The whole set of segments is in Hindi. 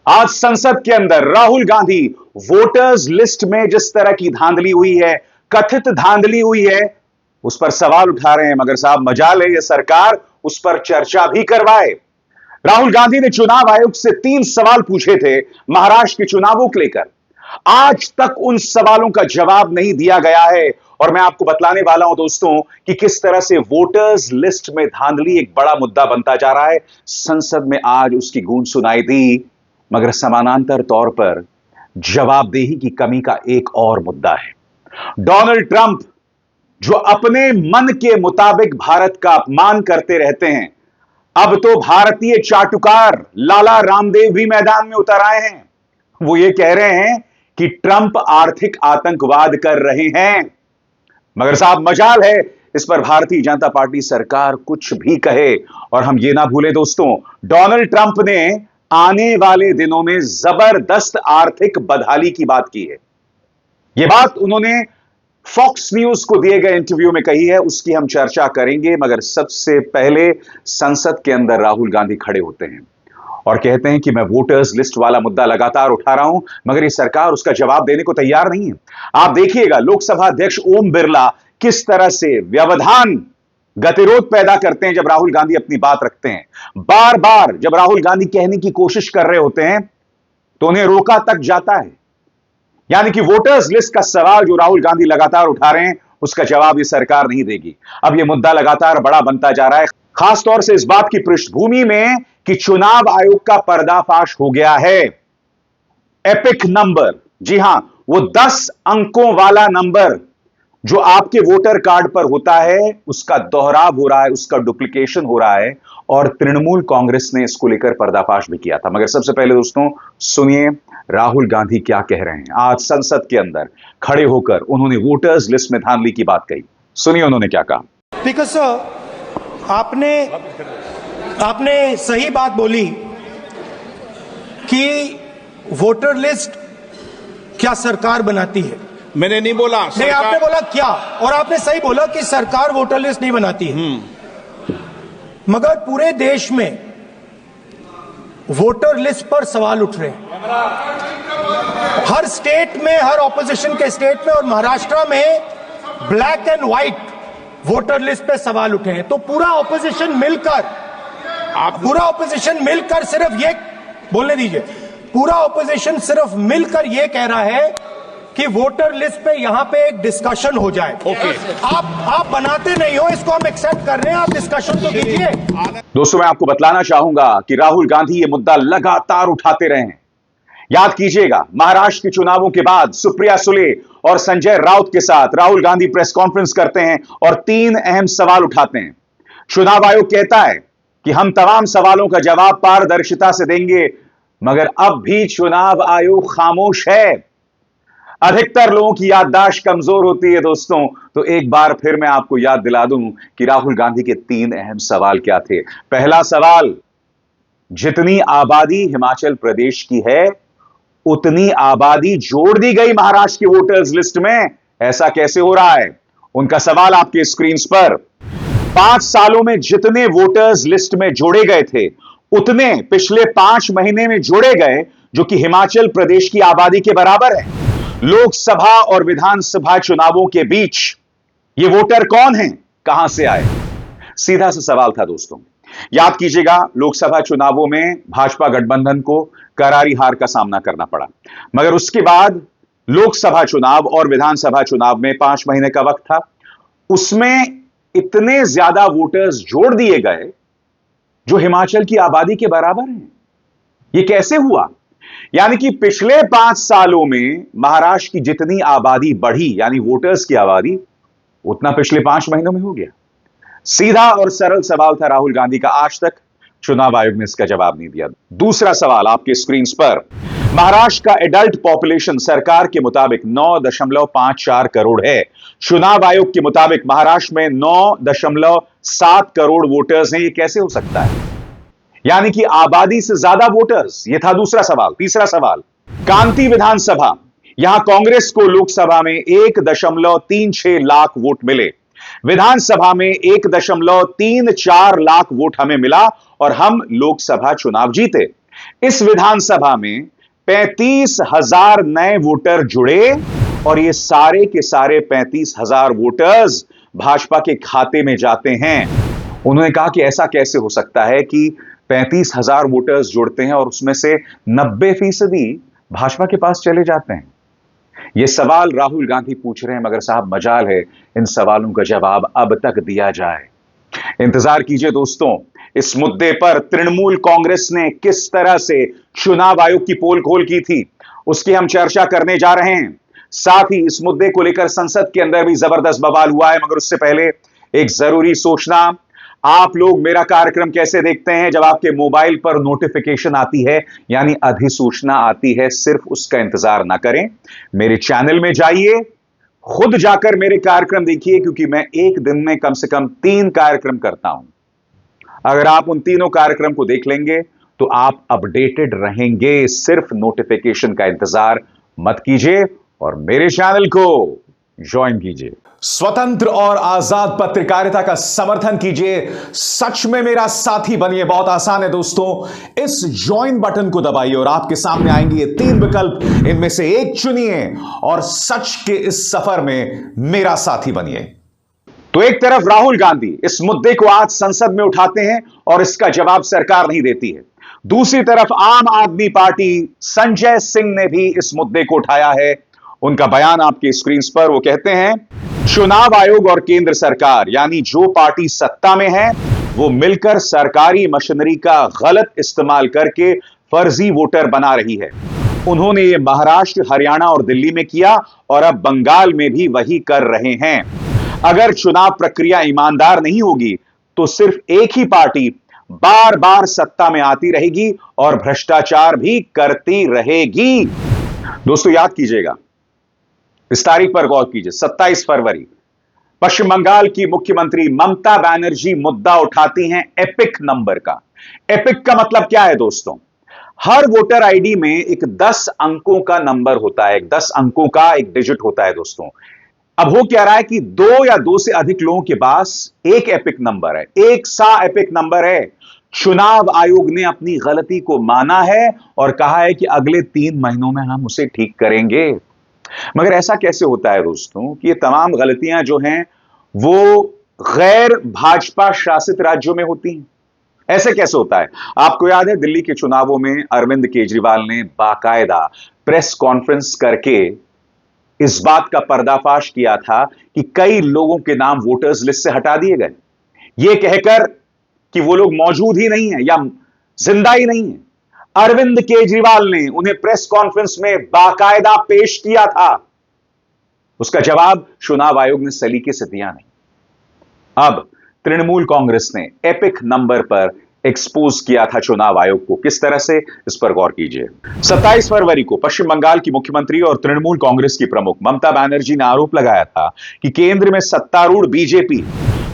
आज संसद के अंदर राहुल गांधी वोटर्स लिस्ट में जिस तरह की धांधली हुई है, कथित धांधली हुई है, उस पर सवाल उठा रहे हैं। मगर साहब, मजाल है ये सरकार उस पर चर्चा भी करवाए। राहुल गांधी ने चुनाव आयोग से 3 सवाल पूछे थे महाराष्ट्र के चुनावों को लेकर। आज तक उन सवालों का जवाब नहीं दिया गया है और मैं आपको बतलाने वाला हूं दोस्तों कि किस तरह से वोटर्स लिस्ट में धांधली एक बड़ा मुद्दा बनता जा रहा है। संसद में आज उसकी गूंज सुनाई दी, मगर समानांतर तौर पर जवाबदेही की कमी का एक और मुद्दा है। डोनाल्ड ट्रंप जो अपने मन के मुताबिक भारत का अपमान करते रहते हैं, अब तो भारतीय चाटुकार लाला रामदेव भी मैदान में उतर आए हैं। वो ये कह रहे हैं कि ट्रंप आर्थिक आतंकवाद कर रहे हैं। मगर साहब, मजाल है इस पर भारतीय जनता पार्टी सरकार कुछ भी कहे। और हम ये ना भूलें दोस्तों, डोनाल्ड ट्रंप ने आने वाले दिनों में जबरदस्त आर्थिक बदहाली की बात की है। यह बात उन्होंने फॉक्स न्यूज को दिए गए इंटरव्यू में कही है, उसकी हम चर्चा करेंगे। मगर सबसे पहले संसद के अंदर राहुल गांधी खड़े होते हैं और कहते हैं कि मैं वोटर्स लिस्ट वाला मुद्दा लगातार उठा रहा हूं, मगर ये सरकार उसका जवाब देने को तैयार नहीं है। आप देखिएगा लोकसभा अध्यक्ष ओम बिरला किस तरह से व्यवधान गतिरोध पैदा करते हैं जब राहुल गांधी अपनी बात रखते हैं। बार बार जब राहुल गांधी कहने की कोशिश कर रहे होते हैं तो उन्हें रोका तक जाता है। यानी कि वोटर्स लिस्ट का सवाल जो राहुल गांधी लगातार उठा रहे हैं, उसका जवाब ये सरकार नहीं देगी। अब यह मुद्दा लगातार बड़ा बनता जा रहा है, खासतौर से इस बात की पृष्ठभूमि में कि चुनाव आयोग का पर्दाफाश हो गया है। एपिक नंबर, जी हां, वो 10 अंकों वाला नंबर जो आपके वोटर कार्ड पर होता है, उसका दोहराव हो रहा है, उसका डुप्लीकेशन हो रहा है। और तृणमूल कांग्रेस ने इसको लेकर पर्दाफाश भी किया था। मगर सबसे पहले दोस्तों सुनिए राहुल गांधी क्या कह रहे हैं। आज संसद के अंदर खड़े होकर उन्होंने वोटर्स लिस्ट में धांधली की बात कही। सुनिए उन्होंने क्या कहा। स्पीकर सर, आपने सही बात बोली कि वोटर लिस्ट क्या सरकार बनाती है। मैंने नहीं बोला नहीं, आपने बोला क्या, और आपने सही बोला कि सरकार वोटर लिस्ट नहीं बनाती है। मगर पूरे देश में वोटर लिस्ट पर सवाल उठ रहे हैं, हर स्टेट में, हर ऑपोजिशन के स्टेट में, और महाराष्ट्र में black and white voter list पे सवाल उठे हैं। तो पूरा ऑपोजिशन मिलकर सिर्फ ये बोलने दीजिए, पूरा ऑपोजिशन सिर्फ मिलकर ये कह रहा है कि वोटर लिस्ट पे यहां पे एक डिस्कशन हो जाए। आप बनाते नहीं हो, इसको हम एक्सेप्ट कर रहे हैं, आप डिस्कशन तो कीजिए। दोस्तों मैं आपको बतलाना चाहूंगा कि राहुल गांधी ये मुद्दा लगातार उठाते रहे हैं। याद कीजिएगा, महाराष्ट्र के चुनावों के बाद सुप्रिया सुले और संजय राउत के साथ राहुल गांधी प्रेस कॉन्फ्रेंस करते हैं और 3 अहम सवाल उठाते हैं। चुनाव आयोग कहता है कि हम तमाम सवालों का जवाब पारदर्शिता से देंगे, मगर अब भी चुनाव आयोग खामोश है। अधिकतर लोगों की याददाश्त कमजोर होती है दोस्तों, तो एक बार फिर मैं आपको याद दिला दूं कि राहुल गांधी के 3 अहम सवाल क्या थे। पहला सवाल, जितनी आबादी हिमाचल प्रदेश की है उतनी आबादी जोड़ दी गई महाराष्ट्र की वोटर्स लिस्ट में, ऐसा कैसे हो रहा है? उनका सवाल आपके स्क्रीन पर। 5 सालों में जितने वोटर्स लिस्ट में जोड़े गए थे उतने पिछले 5 महीने में जोड़े गए, जो कि हिमाचल प्रदेश की आबादी के बराबर है। लोकसभा और विधानसभा चुनावों के बीच ये वोटर कौन हैं, कहां से आए? सीधा सा सवाल था दोस्तों। याद कीजिएगा, लोकसभा चुनावों में भाजपा गठबंधन को करारी हार का सामना करना पड़ा, मगर उसके बाद लोकसभा चुनाव और विधानसभा चुनाव में 5 महीने का वक्त था, उसमें इतने ज्यादा वोटर्स जोड़ दिए गए जो हिमाचल की आबादी के बराबर हैं। यह कैसे हुआ? यानी कि पिछले 5 सालों में महाराष्ट्र की जितनी आबादी बढ़ी, यानी वोटर्स की आबादी, उतना पिछले 5 महीनों में हो गया। सीधा और सरल सवाल था राहुल गांधी का। आज तक चुनाव आयोग ने इसका जवाब नहीं दिया। दूसरा सवाल आपके स्क्रीन पर, महाराष्ट्र का एडल्ट पॉपुलेशन सरकार के मुताबिक 9.54 करोड़ है। चुनाव आयोग के मुताबिक महाराष्ट्र में 9.7 करोड़ वोटर्स हैं। यह कैसे हो सकता है? यानी कि आबादी से ज्यादा वोटर्स। यह था दूसरा सवाल। तीसरा सवाल, कांति विधानसभा, यहां कांग्रेस को लोकसभा में 1.36 लाख वोट मिले, विधानसभा में 1.34 लाख वोट हमें मिला और हम लोकसभा चुनाव जीते। इस विधानसभा में 35,000 नए वोटर जुड़े और ये सारे के सारे 35,000 वोटर्स भाजपा के खाते में जाते हैं। उन्होंने कहा कि ऐसा कैसे हो सकता है कि 35,000 वोटर्स जुड़ते हैं और उसमें से 90% भाजपा के पास चले जाते हैं। यह सवाल राहुल गांधी पूछ रहे हैं, मगर साहब मजाल है इन सवालों का जवाब अब तक दिया जाए। इंतजार कीजिए दोस्तों, इस मुद्दे पर तृणमूल कांग्रेस ने किस तरह से चुनाव आयोग की पोल खोल की थी, उसकी हम चर्चा करने जा रहे हैं। साथ ही इस मुद्दे को लेकर संसद के अंदर भी जबरदस्त बवाल हुआ है। मगर उससे पहले एक जरूरी सूचना, आप लोग मेरा कार्यक्रम कैसे देखते हैं? जब आपके मोबाइल पर नोटिफिकेशन आती है यानी अधिसूचना आती है, सिर्फ उसका इंतजार ना करें, मेरे चैनल में जाइए, खुद जाकर मेरे कार्यक्रम देखिए, क्योंकि मैं एक दिन में कम से कम 3 कार्यक्रम करता हूं। अगर आप उन तीनों कार्यक्रम को देख लेंगे तो आप अपडेटेड रहेंगे। सिर्फ नोटिफिकेशन का इंतजार मत कीजिए और मेरे चैनल को ज्वाइन कीजिए। स्वतंत्र और आजाद पत्रकारिता का समर्थन कीजिए, सच में मेरा साथी बनिए। बहुत आसान है दोस्तों, इस ज्वाइन बटन को दबाइए और आपके सामने आएंगे ये 3 विकल्प, इनमें से एक चुनिए और सच के इस सफर में मेरा साथी बनिए। तो एक तरफ राहुल गांधी इस मुद्दे को आज संसद में उठाते हैं और इसका जवाब सरकार नहीं देती है। दूसरी तरफ आम आदमी पार्टी संजय सिंह ने भी इस मुद्दे को उठाया है। उनका बयान आपके स्क्रीन पर, वो कहते हैं चुनाव आयोग और केंद्र सरकार यानी जो पार्टी सत्ता में है वो मिलकर सरकारी मशीनरी का गलत इस्तेमाल करके फर्जी वोटर बना रही है। उन्होंने ये महाराष्ट्र, हरियाणा और दिल्ली में किया और अब बंगाल में भी वही कर रहे हैं। अगर चुनाव प्रक्रिया ईमानदार नहीं होगी तो सिर्फ एक ही पार्टी बार बार सत्ता में आती रहेगी और भ्रष्टाचार भी करती रहेगी। दोस्तों याद कीजिएगा, इस तारीख पर गौर कीजिए, 27 फरवरी, पश्चिम बंगाल की मुख्यमंत्री ममता बनर्जी मुद्दा उठाती हैं एपिक नंबर का। एपिक का मतलब क्या है दोस्तों? हर वोटर आईडी में एक 10 अंकों का नंबर होता है, 10 अंकों का एक डिजिट होता है दोस्तों। अब हो क्या रहा है कि 2 या 2 से अधिक लोगों के पास एक एपिक नंबर है, एक सा एपिक नंबर है। चुनाव आयोग ने अपनी गलती को माना है और कहा है कि अगले 3 महीनों में हम उसे ठीक करेंगे। मगर ऐसा कैसे होता है दोस्तों कि ये तमाम गलतियां जो हैं वो गैर भाजपा शासित राज्यों में होती हैं? ऐसे कैसे होता है? आपको याद है दिल्ली के चुनावों में अरविंद केजरीवाल ने बाकायदा प्रेस कॉन्फ्रेंस करके इस बात का पर्दाफाश किया था कि कई लोगों के नाम वोटर्स लिस्ट से हटा दिए गए, यह कहकर कि वो लोग मौजूद ही नहीं है या जिंदा ही नहीं है। अरविंद केजरीवाल ने उन्हें प्रेस कॉन्फ्रेंस में बाकायदा पेश किया था। उसका जवाब चुनाव आयोग ने सलीके से दिया नहीं। अब तृणमूल कांग्रेस ने एपिक नंबर पर एक्सपोज किया था चुनाव आयोग को। किस तरह से, इस पर गौर कीजिए। 27 फरवरी को पश्चिम बंगाल की मुख्यमंत्री और तृणमूल कांग्रेस की प्रमुख ममता बनर्जी ने आरोप लगाया था कि केंद्र में सत्तारूढ़ बीजेपी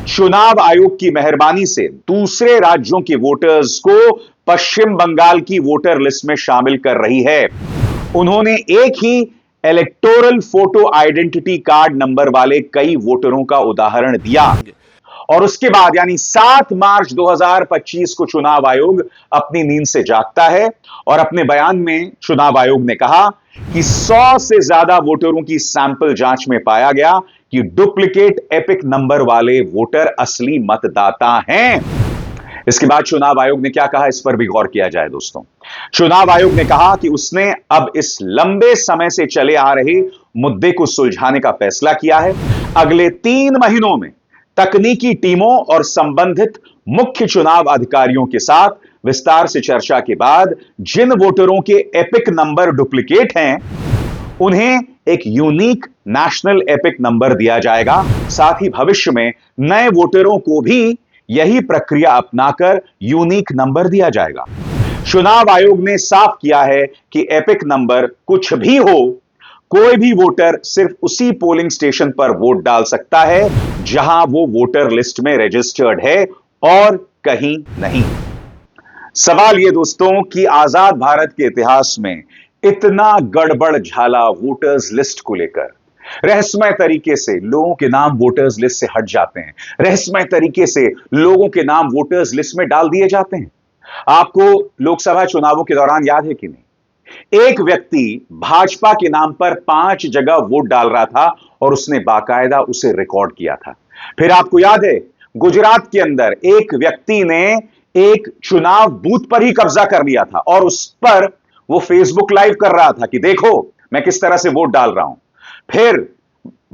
चुनाव आयोग की मेहरबानी से दूसरे राज्यों के वोटर्स को पश्चिम बंगाल की वोटर लिस्ट में शामिल कर रही है। उन्होंने एक ही electoral photo identity card number वाले कई वोटरों का उदाहरण दिया और उसके बाद यानी 7 मार्च 2025 को चुनाव आयोग अपनी नींद से जागता है और अपने बयान में चुनाव आयोग ने कहा कि 100 से ज्यादा वोटरों की सैंपल जांच में पाया गया कि डुप्लीकेट एपिक नंबर वाले वोटर असली मतदाता हैं। इसके बाद चुनाव आयोग ने क्या कहा, इस पर भी गौर किया जाए दोस्तों। चुनाव आयोग ने कहा कि उसने अब इस लंबे समय से चले आ रहे मुद्दे को सुलझाने का फैसला किया है। अगले 3 महीनों में तकनीकी टीमों और संबंधित मुख्य चुनाव अधिकारियों के साथ विस्तार से चर्चा के बाद जिन वोटरों के एपिक नंबर डुप्लीकेट हैं उन्हें एक यूनिक नेशनल एपिक नंबर दिया जाएगा। साथ ही भविष्य में नए वोटरों को भी यही प्रक्रिया अपनाकर यूनिक नंबर दिया जाएगा। चुनाव आयोग ने साफ किया है कि एपिक नंबर कुछ भी हो, कोई भी वोटर सिर्फ उसी पोलिंग स्टेशन पर वोट डाल सकता है जहां वो वोटर लिस्ट में रजिस्टर्ड है और कहीं नहीं। सवाल यह दोस्तों कि आजाद भारत के इतिहास में इतना गड़बड़ झाला वोटर्स लिस्ट को लेकर, रहस्यमय तरीके से लोगों के नाम वोटर्स लिस्ट से हट जाते हैं, रहस्यमय तरीके से लोगों के नाम वोटर्स लिस्ट में डाल दिए जाते हैं। आपको लोकसभा चुनावों के दौरान याद है कि नहीं, एक व्यक्ति भाजपा के नाम पर 5 जगह वोट डाल रहा था और उसने बाकायदा उसे रिकॉर्ड किया था। फिर आपको याद है, गुजरात के अंदर एक व्यक्ति ने एक चुनाव बूथ पर ही कब्जा कर लिया था और उस पर वो फेसबुक लाइव कर रहा था कि देखो मैं किस तरह से वोट डाल रहा हूं। फिर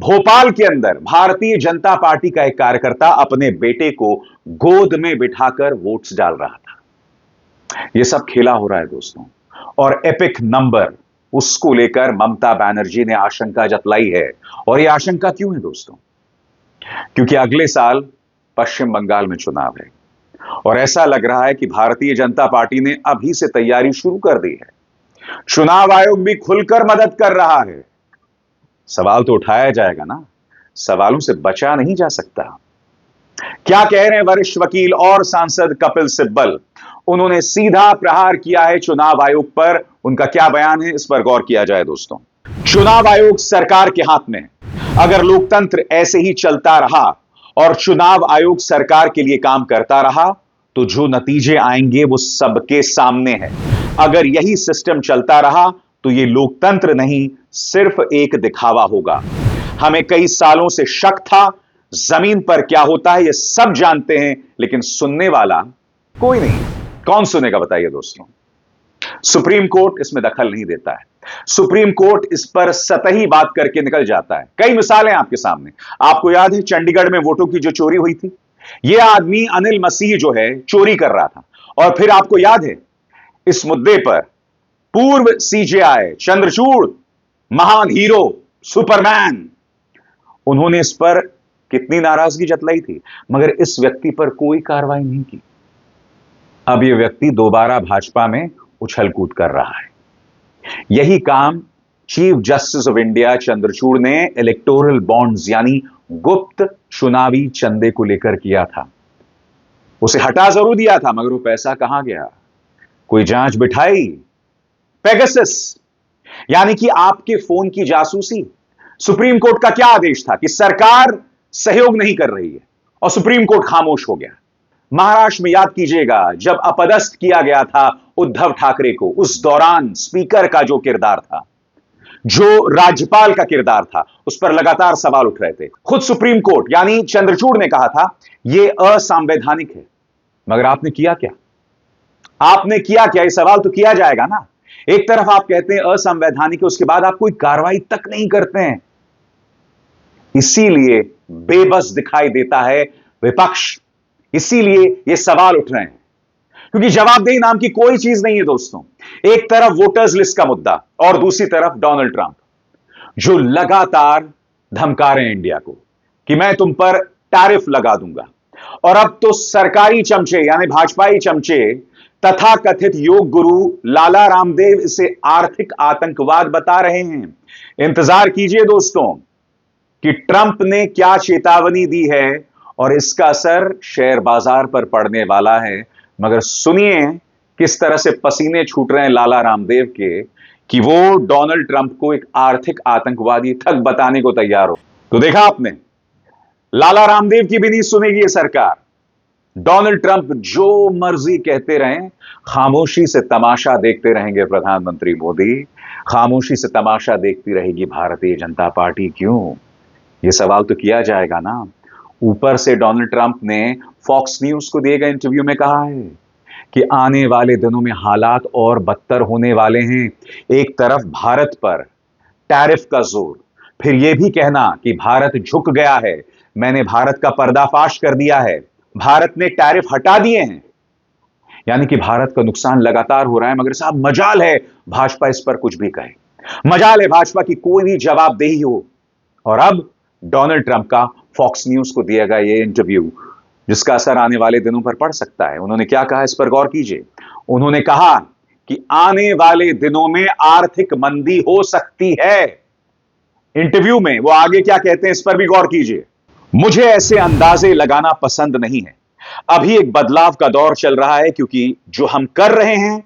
भोपाल के अंदर भारतीय जनता पार्टी का एक कार्यकर्ता अपने बेटे को गोद में बिठाकर वोट्स डाल रहा था। यह सब खेला हो रहा है दोस्तों, और एपिक नंबर, उसको लेकर ममता बनर्जी ने आशंका जतलाई है। और यह आशंका क्यों है दोस्तों? क्योंकि अगले साल पश्चिम बंगाल में चुनाव है और ऐसा लग रहा है कि भारतीय जनता पार्टी ने अभी से तैयारी शुरू कर दी है। चुनाव आयोग भी खुलकर मदद कर रहा है। सवाल तो उठाया जाएगा ना, सवालों से बचा नहीं जा सकता। क्या कह रहे हैं वरिष्ठ वकील और सांसद कपिल सिब्बल? उन्होंने सीधा प्रहार किया है चुनाव आयोग पर। उनका क्या बयान है, इस पर गौर किया जाए दोस्तों। चुनाव आयोग सरकार के हाथ में है। अगर लोकतंत्र ऐसे ही चलता रहा और चुनाव आयोग सरकार के लिए काम करता रहा तो जो नतीजे आएंगे वो सबके सामने है। अगर यही सिस्टम चलता रहा तो ये लोकतंत्र नहीं, सिर्फ एक दिखावा होगा। हमें कई सालों से शक था, जमीन पर क्या होता है ये सब जानते हैं, लेकिन सुनने वाला कोई नहीं। कौन सुनेगा बताइए दोस्तों? सुप्रीम कोर्ट इसमें दखल नहीं देता है। सुप्रीम कोर्ट इस पर सतही बात करके निकल जाता है। कई मिसालें आपके सामने। आपको याद है चंडीगढ़ में वोटों की जो चोरी हुई थी, यह आदमी अनिल मसीह जो है चोरी कर रहा था। और फिर आपको याद है इस मुद्दे पर पूर्व सीजेआई चंद्रचूड़, महान हीरो, सुपरमैन, उन्होंने इस पर कितनी नाराजगी जतलाई थी, मगर इस व्यक्ति पर कोई कार्रवाई नहीं की। अब यह व्यक्ति दोबारा भाजपा में उछल कूद कर रहा है। यही काम chief justice of India Chandrachud ने इलेक्टोरल बॉन्ड्स यानी गुप्त चुनावी चंदे को लेकर किया था। उसे हटा जरूर दिया था, मगर वो पैसा कहां गया? कोई जांच बिठाई? पेगासस यानी कि आपके फोन की जासूसी। सुप्रीम कोर्ट का क्या आदेश था कि सरकार सहयोग नहीं कर रही है और सुप्रीम कोर्ट खामोश हो गया। महाराष्ट्र में याद कीजिएगा जब अपदस्थ किया गया था उद्धव ठाकरे को, उस दौरान स्पीकर का जो किरदार था, जो राज्यपाल का किरदार था, उस पर लगातार सवाल उठ रहे थे। खुद सुप्रीम कोर्ट यानी चंद्रचूड़ ने कहा था यह असंवैधानिक है। मगर आपने किया क्या? आपने किया क्या? यह सवाल तो किया जाएगा ना। एक तरफ आप कहते हैं असंवैधानिक है, उसके बाद आप कोई कार्रवाई तक नहीं करते हैं। इसीलिए बेबस दिखाई देता है विपक्ष, इसीलिए ये सवाल उठ रहे हैं, क्योंकि जवाबदेही नाम की कोई चीज नहीं है दोस्तों। एक तरफ वोटर्स लिस्ट का मुद्दा और दूसरी तरफ डोनाल्ड ट्रंप, जो लगातार धमका रहे हैं इंडिया को कि मैं तुम पर टैरिफ लगा दूंगा। और अब तो सरकारी चमचे यानी भाजपाई चमचे, तथा कथित योग गुरु लाला रामदेव इसे आर्थिक आतंकवाद बता रहे हैं। इंतजार कीजिए दोस्तों कि ट्रंप ने क्या चेतावनी दी है और इसका असर शेयर बाजार पर पड़ने वाला है। मगर सुनिए किस तरह से पसीने छूट रहे हैं लाला रामदेव के कि वो डोनाल्ड ट्रंप को एक आर्थिक आतंकवादी तक बताने को तैयार हो। तो देखा आपने, लाला रामदेव की भी नहीं सुनेगी ये सरकार। डोनाल्ड ट्रंप जो मर्जी कहते रहें, खामोशी से तमाशा देखते रहेंगे प्रधानमंत्री मोदी, खामोशी से तमाशा देखती रहेगी भारतीय जनता पार्टी। क्यों? यह सवाल तो किया जाएगा ना। ऊपर से डोनाल्ड ट्रंप ने फॉक्स न्यूज को दिए गए इंटरव्यू में कहा है कि आने वाले दिनों में हालात और बदतर होने वाले हैं। एक तरफ भारत पर टैरिफ का जोर, फिर यह भी कहना कि भारत झुक गया है, मैंने भारत का पर्दाफाश कर दिया है, भारत ने टैरिफ हटा दिए हैं, यानी कि भारत का नुकसान लगातार हो रहा है। मगर साहब मजाल है भाजपा इस पर कुछ भी कहे, मजाल है भाजपा की कोई भी जवाबदेही हो। और अब डोनाल्ड ट्रंप का फॉक्स न्यूज को दिया गया ये इंटरव्यू, जिसका असर आने वाले दिनों पर पड़ सकता है। उन्होंने क्या कहा, इस पर गौर कीजिए। उन्होंने कहा कि आने वाले दिनों में आर्थिक मंदी हो सकती है। इंटरव्यू में वो आगे क्या कहते हैं, इस पर भी गौर कीजिए। मुझे ऐसे अंदाजे लगाना पसंद नहीं है। अभी एक बदलाव का दौर चल रहा है, क्योंकि जो हम कर रहे हैं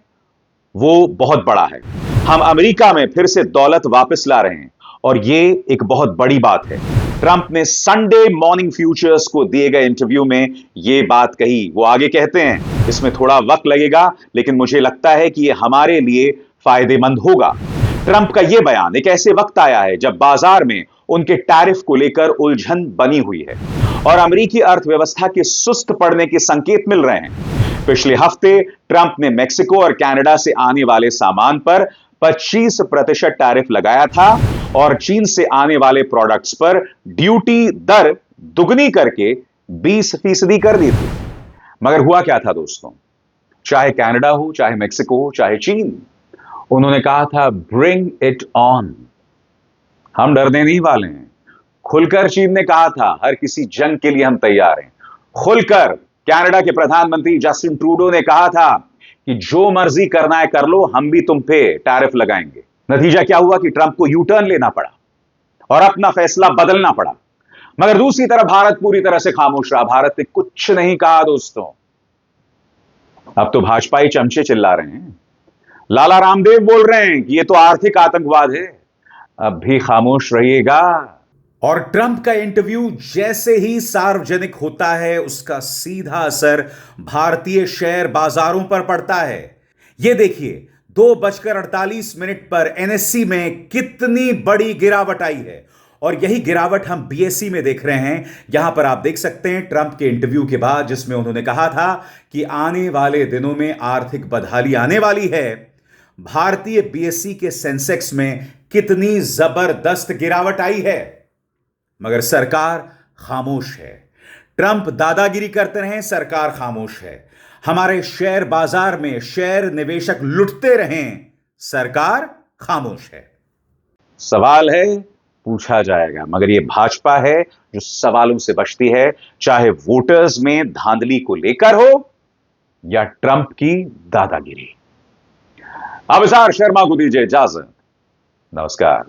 वो बहुत बड़ा है। हम अमेरिका में फिर से दौलत वापस ला रहे हैं और ये एक बहुत बड़ी बात है। ट्रंप ने संडे मॉर्निंग फ्यूचर्स को दिए गए इंटरव्यू में यह बात कही। वो आगे कहते हैं, इसमें थोड़ा वक्त लगेगा, लेकिन मुझे लगता है कि यह हमारे लिए फायदेमंद होगा। ट्रंप का यह बयान एक ऐसे वक्त आया है जब बाजार में उनके टैरिफ को लेकर उलझन बनी हुई है और अमेरिकी अर्थव्यवस्था के सुस्त पड़ने के संकेत मिल रहे हैं। पिछले हफ्ते ट्रंप ने मेक्सिको और कनाडा से आने वाले सामान पर 25% टैरिफ लगाया था और चीन से आने वाले प्रोडक्ट्स पर ड्यूटी दर दुगनी करके 20% कर दी थी। मगर हुआ क्या था दोस्तों? चाहे कनाडा हो, चाहे मेक्सिको हो, चाहे चीन, उन्होंने कहा था ब्रिंग इट ऑन, हम डरने नहीं वाले हैं। खुलकर चीन ने कहा था हर किसी जंग के लिए हम तैयार हैं। खुलकर कनाडा के प्रधानमंत्री जस्टिन ट्रूडो ने कहा था कि जो मर्जी करना है कर लो, हम भी तुम पे टैरिफ लगाएंगे। नतीजा क्या हुआ कि ट्रंप को यू टर्न लेना पड़ा और अपना फैसला बदलना पड़ा। मगर दूसरी तरफ भारत पूरी तरह से खामोश रहा। भारत ने कुछ नहीं कहा दोस्तों। अब तो भाजपाई चमचे चिल्ला रहे हैं, लाला रामदेव बोल रहे हैं कि यह तो आर्थिक आतंकवाद है। अब भी खामोश रहिएगा। और ट्रंप का इंटरव्यू जैसे ही सार्वजनिक होता है, उसका सीधा असर भारतीय शेयर बाजारों पर पड़ता है। यह देखिए 2:48 पर एनएससी में कितनी बड़ी गिरावट आई है और यही गिरावट हम बीएसई में देख रहे हैं। यहां पर आप देख सकते हैं ट्रंप के इंटरव्यू के बाद, जिसमें उन्होंने कहा था कि आने वाले दिनों में आर्थिक बदहाली आने वाली है। भारतीय बीएसई के सेंसेक्स में कितनी जबरदस्त गिरावट आई है, मगर सरकार खामोश है। ट्रंप दादागिरी करते रहे, सरकार खामोश है। हमारे शेयर बाजार में शेयर निवेशक लुटते रहें, सरकार खामोश है। सवाल है, पूछा जाएगा, मगर यह भाजपा है जो सवालों से बचती है, चाहे वोटर्स में धांधली को लेकर हो या ट्रंप की दादागिरी। अविसार शर्मा को दीजिए इजाजत। नमस्कार।